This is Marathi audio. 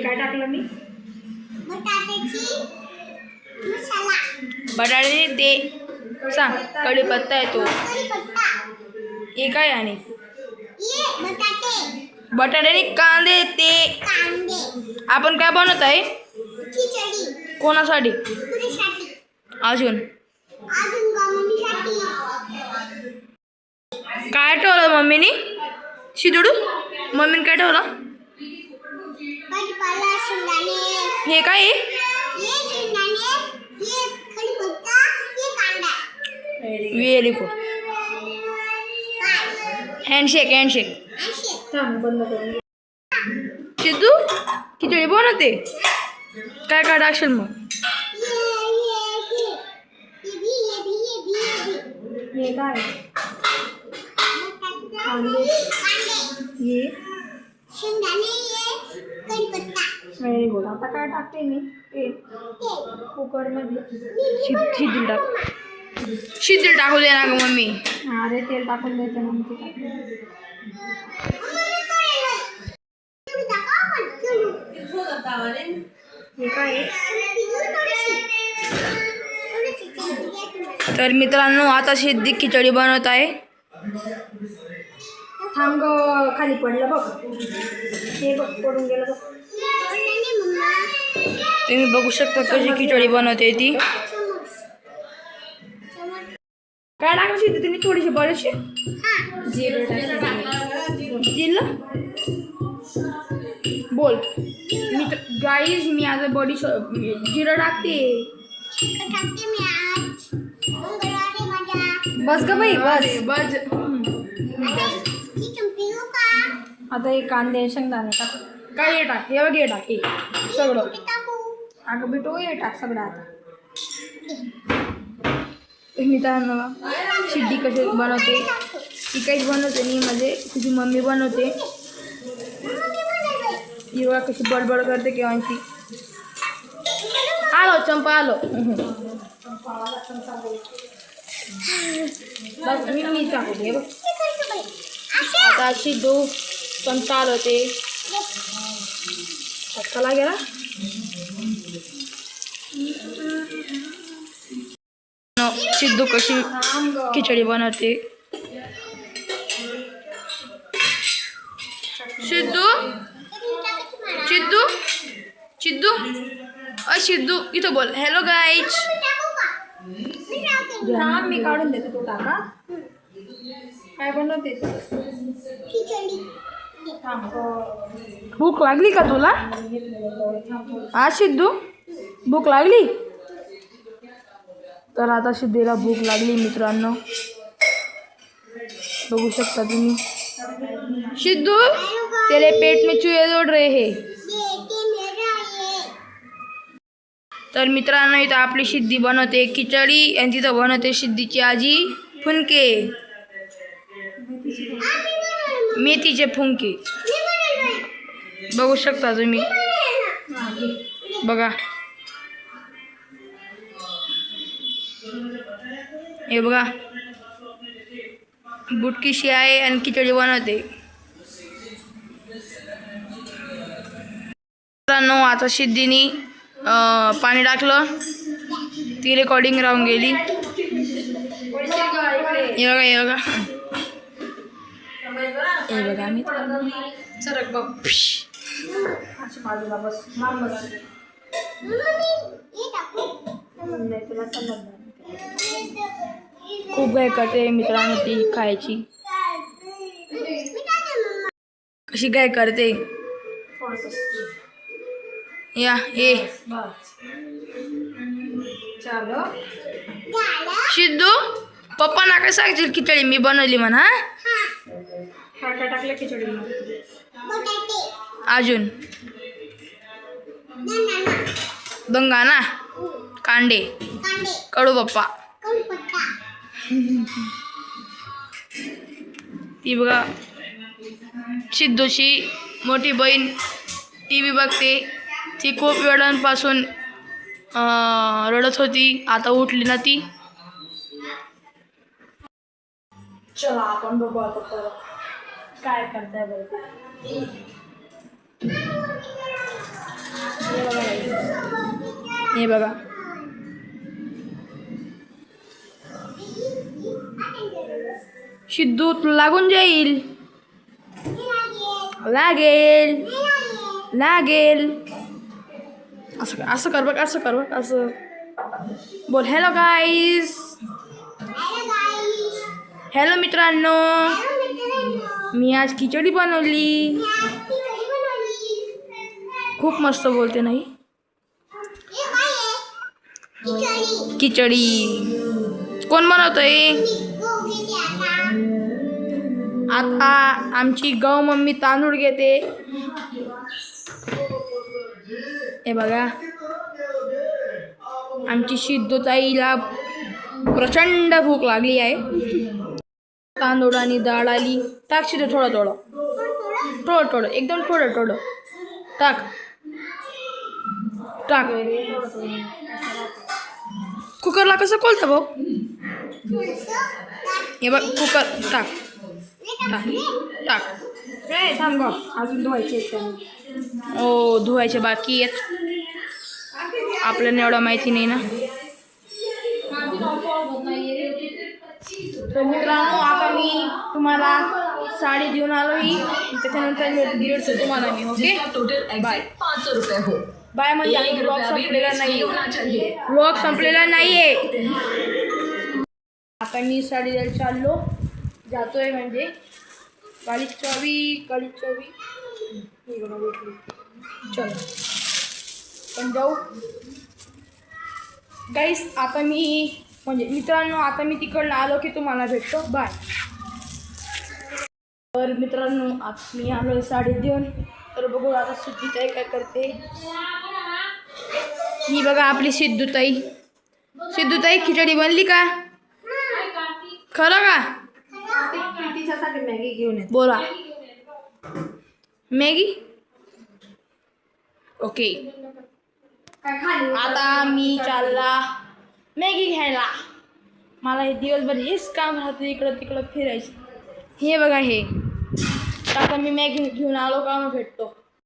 काय टाकलं मी? बटाट्याची मसाला. बटाटे ते सांग. कढीपत्ता आहे तो. कढीपत्ता. हे काय आणि ये बटाटे. बटाट्याने कांदे ते. कांदे. आपण काय बनवत आहे? खिचडी. कोणासाठी? पुरीसाठी. अजून अजून गमनीसाठी. काय ठेवलं मम्मीनी? शिदुडू मम्मीने काय ठेवलं? भाजीपाला, शेंगदाणे. हे काय आहे? ये शेंगदाणे. ये कढीपत्ता. ये कांदा. Very good. Handshake handshake. असे. सिद्धू खिचडी बनवते. काय काय टाकशील मग? ये काय कांदे. हे शेंगदाणे. ये कढीपत्ता. Very good. आता काय टाकते मी? ते कुकरमध्ये शिजून टाक. शिजून टाकू दे ना ग मम्मी. अरे तेल टाकून द्यायचं ना. हे काय? तर मित्रांनो आता सिद्धी खिचडी बनवत आहे. थांब ग, खाली पडलं बघ. हे बघ पडून गेलं बघ. तुम्ही बघू शकता कशी खिचडी बनवते ती. काय टाकायची सिद्धी तुम्ही? थोडीशी बरीचशी जिरं बोल. मी गाईज मी आज बडी जिरं टाकते. बस ग बाई बस बस. आता हे कांदे शेंगदाणे टाक. काय हे टाक. हे बघ हे टाक. हे सगळं अगं बिटो हे टाक सगळं. आता मित्रांनो सिद्धी कशी बनवते ती काहीच बनवते नाही. म्हणजे तुझी मम्मी बनवते. हिरवा कशी बडबड करते केव्हाची. आलो चंपा आलो. बस मी टाकू दे बघ. आता सिद्धू चमचा आलो ते चटका गेला. सिद्धू कशी खिचडी बनवते. सिद्धू सिद्धू सिद्धू सिद्धू इथं बोल. Hello guys. मी काढून देते. तू टाका. काय बनवते? भूक लागली का तुला? आज सिद्धू भूक लागली. तर आता सिद्धीला भूक लागली मित्रांनो. बघू शकता तुम्ही. सिद्धू तेरे पेट में चूहे दौड़ रहे हैं. तर मित्रांनो इथं आपली सिद्धी बनवते खिचडी आणि तिथं बनवते सिद्धीची आजी फुनके. मेथीचे फुंके बघू शकता तुम्ही. बघा हे बघा. बुटकीशी आहे आणि खिचडी बनवते. मित्रांनो आता सिद्धीनी पाणी टाकलं. ती रेकॉर्डिंग राहून गेली. हे बघा हे बघा हे बघा मित्रांनो. सरक बघ. बाजूला बस. खूप गाय करते मित्रांनो ती खायची. कशी गाय करते. या ए सिद्धू पप्पांना काय सांगशील खिचडी मी बनवली म्हणा. काय टाकलं खिचडी? अजून दंगाना कांदे कडूपप्पा. ती बघा सिद्धूची मोठी बहीण टी व्ही बघते. ती खूप वेळांपासून रडत होती. आता उठली ना ती. चला आपण बघू आता काय करताय बरं. हे बघा सिद्धू तुला लागून जाईल. लागेल लागेल. असं असं कर बघ, असं कर बघ, असं बोल. हॅलो गाईज, हॅलो मित्रांनो, मी आज खिचडी बनवली. खूप मस्त बोलते नाही. खिचडी कोण बनवतोय? आता आमची गौ मम्मी तांदूळ घेते. हे बघा आमची सिद्धूताईला प्रचंड भूक लागली आहे. तांदूळ आणि डाळ आली. टाक सिद्धू, थोडं थोडं थोडं थोडं, एकदम थोडं थोडं टाक टाक. कुकरला कसं खोलतं भाऊ? हे बघ कुकर, टाक टाक टाक. थांब गं, अजून धुवायचे. ओ धुवायचे बाकी आहेत. आपल्याला एवढं माहिती नाही ना. तर मित्रांनो, आता मी तुम्हाला साडी देऊन आलो ही. त्याच्यानंतर भेटतो तुम्हाला मी. Okay bye. 500 रुपये हो. बाय. म्हणजे ब्लॉग संपलेला नाही, ब्लॉग संपलेला नाहीये. आता मी साडी द्यायला चाललो, जातोय. म्हणजे काळी चवी चलो पण जाऊ गाईस. आता मी म्हणजे मित्रांनो, आता मी तिकडनं आलो की तुम्हाला भेटतो. बाय. तर मित्रांनो, आता मी आलो साडी देऊन. तर बघू आता सिद्धूताई काय करते. ही बघा आपली सिद्धूताई. सिद्धूताई खिचडी बनली का? खरं का? तिच्यासाठी मॅगी घेऊन येते. बोला. Maggi okay. काय खाली? आता मी चालला मॅगी घ्यायला. मला हे दिवसभर हेच काम राहतं, इकडं तिकडं फिरायचं. हे बघा हे. आता मी मॅगी घेऊन आलो का, मग भेटतो.